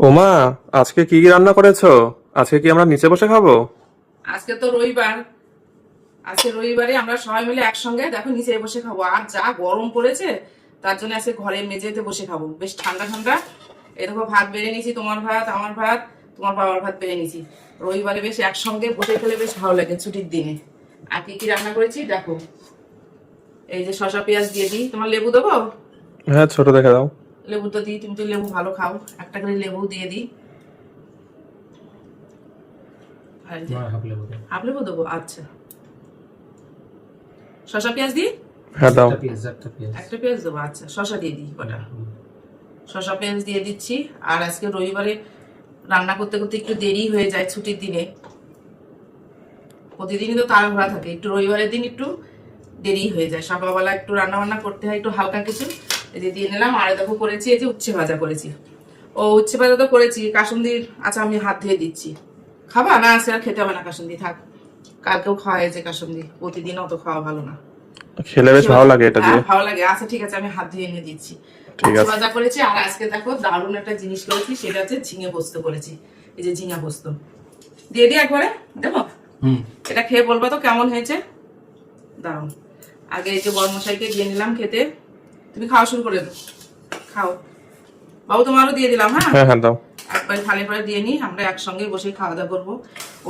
ওমা, আজকে কি কি রান্না করেছো? আজকে কি আমরা নিচে বসে খাবো? আজকে তো রবিবার। আজকে রবিবারে আমরা সবাই মিলে একসঙ্গে দেখো নিচে বসে খাবো। আর যা গরম পড়েছে, তার জন্য আজকে ঘরে মেঝেতে বসে খাবো, বেশ ঠান্ডা ঠান্ডা। এই দেখো ভাত বেড়ে নিয়েছি, তোমার ভাত আমার ভাত, তোমার বাবার ভাত বেড়ে নিয়েছি। রবিবারে বেশ একসঙ্গে বসে খেলে বেশ ভালো লাগে ছুটির দিনে। আর কি কি রান্না করেছি দেখো। এই যে শসা পেঁয়াজ দিয়ে দিই, তোমার লেবু দেবো? হ্যাঁ, ছোট দেখে দাও। লেবু তো দিই, তুমি তো লেবু ভালো খাও, একটা করে লেবু দিয়ে দিই। আর এই যে হাফ লেবু দেবো, আচ্ছা। শসা পেঁয়াজ দিই, হ্যাঁ দাও। একটা পেঁয়াজ দেবো, আচ্ছা শসা দিয়ে দিই কটা। শসা পেঁয়াজ দিয়ে দিচ্ছি। আর আজকে রবিবারে রান্না করতে করতে একটু দেরি হয়ে যায় ছুটির দিনে। প্রতিদিনই তো তাড়াহুড়া থাকে, একটু রবিবারের দিন একটু দেরি হয়ে যায়। সকালবেলা একটু রান্না বান্না করতে হয়, একটু হালকা কিছু। এই যে দিয়ে নিলাম। আর দেখো করেছি এই যে উচ্ছে ভাজা করেছি। ও উচ্ছে ভাজা তো করেছি কাসুন্দির। আচ্ছা আমি হাত ধুয়ে দিচ্ছি। খাবা না? আজকে আর খেতে হবে না কাসুন্দি, থাক। কালকেও খাওয়া হয়েছে কাসুন্দি, প্রতিদিন অত খাওয়া ভালো না। খেলে বেশ ভালো লাগে এটা দিয়ে। হ্যাঁ ভালো লাগে, আচ্ছা ঠিক আছে, আমি হাত ধুয়ে এনে দিচ্ছি। ঠিক আছে। ভাজা করেছি। আর আজকে দেখো দারুণ একটা জিনিস করেছি, সেটা হচ্ছে ঝিঙে পোস্ত করেছি। এই যে ঝিঙে পোস্ত দিয়ে দিই একবারে, দেবো। এটা খেয়ে বলবা তো কেমন হয়েছে। দারুণ। আগে এই যে বড় মশাইকে দিয়ে নিলাম খেতে। তুমি খাওয়া শুরু করে দাও, খাও। বাবু তোমারও দিয়ে দিলাম। হ্যাঁ হ্যাঁ হ্যাঁ দাও। একবার থালি করে দিয়ে নিই, আমরা একসঙ্গে বসে খাওয়া দাওয়া করবো।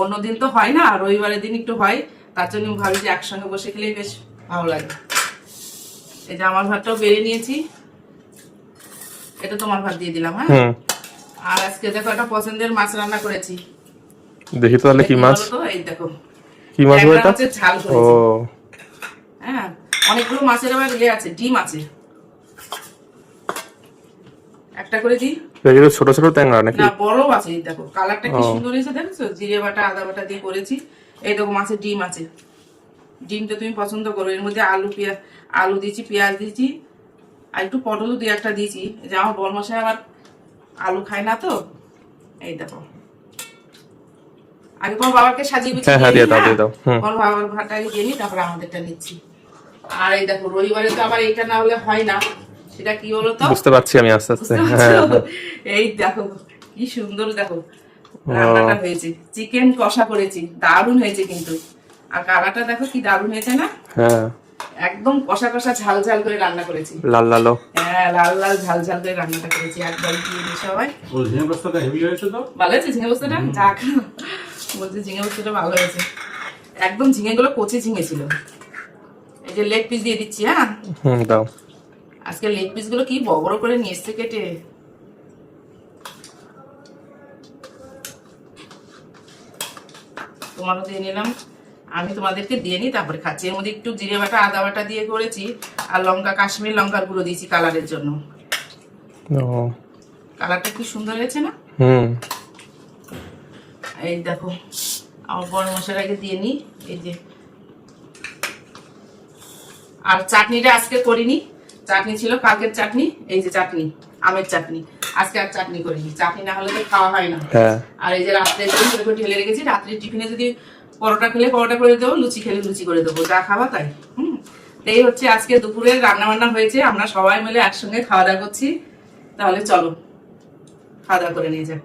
অন্যদিন তো হয় না, রবিবারের দিন একটু হয়, তার জন্য ভাবি যে একসঙ্গে বসে খেলেই বেশ ভালো লাগে। এই যে আমার ভাতটাও বেড়ে নিয়েছি, এটা তোমার ভাত দিয়ে দিলাম। হ্যাঁ। হুম। আর আজকে দেখো একটা পছন্দের মাছ রান্না করেছি। দেখি তো তাহলে কি মাছ। বলো তো, এই দেখো কি মাছ গো ট্যাংরা এটা? মাছের ঝাল ও, করেছি। হ্যাঁ অনেকগুলো মাছের আবার ইয়ে আছে, ডিম আছে। একটা করে দিই। এগুলো ছোট ছোট ট্যাংরা নাকি? না বড় আছে, এই দেখো কালারটা কি ও। সুন্দর হয়েছে, দেখছো? জিরে বাটা আদা বাটা দিয়ে করেছি। এই দেখো মাছের ডিম আছে। ডিমটা তুমি পছন্দ করো। এর মধ্যে আলু দিয়েছি, পেঁয়াজ দিয়েছি, আর একটু পটলও দুই একটা দিয়েছি। যে আমার বরমশাই আবার আলু খায় না তো। এই দেখো আগে তোমার বাবাকে সাজিয়ে গুছিয়ে হ্যাঁ হ্যাঁ দিয়ে দাও নিই, দিয়ে দাও। হুম। তোমার বাবার ভাতটা আগে দিয়ে নিই, তারপরে আমাদেরটা নিচ্ছি। আর এই দেখো রবিবারে তো আবার এইটা না হলে হয় না। সেটা কি বলো তো? বুঝতে পারছি আমি আস্তে আস্তে। বুঝতে হ্যাঁ পারছো? হ্যাঁ। এই দেখো কি সুন্দর, দেখো রান্নাটা হয়েছে। চিকেন কষা করেছি, দারুণ হয়েছে কিন্তু। আর কালারটা দেখো কি দারুণ হয়েছে না? হ্যাঁ। একদম কষা কষা ঝাল ঝাল করে রান্না করেছি। লাল লালো। হ্যাঁ লাল লাল ঝাল ঝাল করে রান্নাটা করেছি। একবার দিয়ে দিই সবাই। ঝিঙে পোস্তটা হেভি হয়েছে তো। ভালো হয়েছে ঝিঙে পোস্তটা? যাক, বলছি ঝিঙে পোস্তটা ভালো হয়েছে। একদম ঝিঙেগুলো কচি ঝিঙে ছিল। এই যে লেগ পিস দিয়ে দিচ্ছি। হ্যাঁ হুম দাও। আজকে লেগ পিস গুলো কি বড় বড় করে নিয়ে এসছে কেটে। তোমারও দিয়ে নিলাম। আমি তোমাদেরকে দিয়ে নিই, তারপরে খাচ্ছি। এর মধ্যে একটু জিরে বাটা আদা বাটা দিয়ে করেছি। আর লঙ্কা, কাশ্মীর লঙ্কার গুঁড়ো দিয়েছি কালারের জন্য। ও। কালারটা কি সুন্দর হয়েছে না? হুম। এই দেখো আমার বড় মশলার আগে দিয়ে নিই। এই যে আর চাটনিটা আজকে করিনি। চাটনি ছিল কালকের চাটনি। এই যে চাটনি, আমের চাটনি। আজকে আর চাটনি করিনি, চাটনি না হলে তো খাওয়া হয় না। হ্যাঁ। আর এই যে রাত্রে ঢেলে রেখেছি, রাত্রে টিফিনে যদি পরোটা খেলে পরোটা করে দেবো, লুচি খেলে লুচি করে দেবো, যা খাওয়া তাই। এই হচ্ছে আজকে দুপুরের রান্না বান্না হয়েছে। আমরা সবাই মিলে একসঙ্গে খাওয়া দাওয়া করছি। তাহলে চলো খাওয়া দাওয়া করে নিয়ে যাক।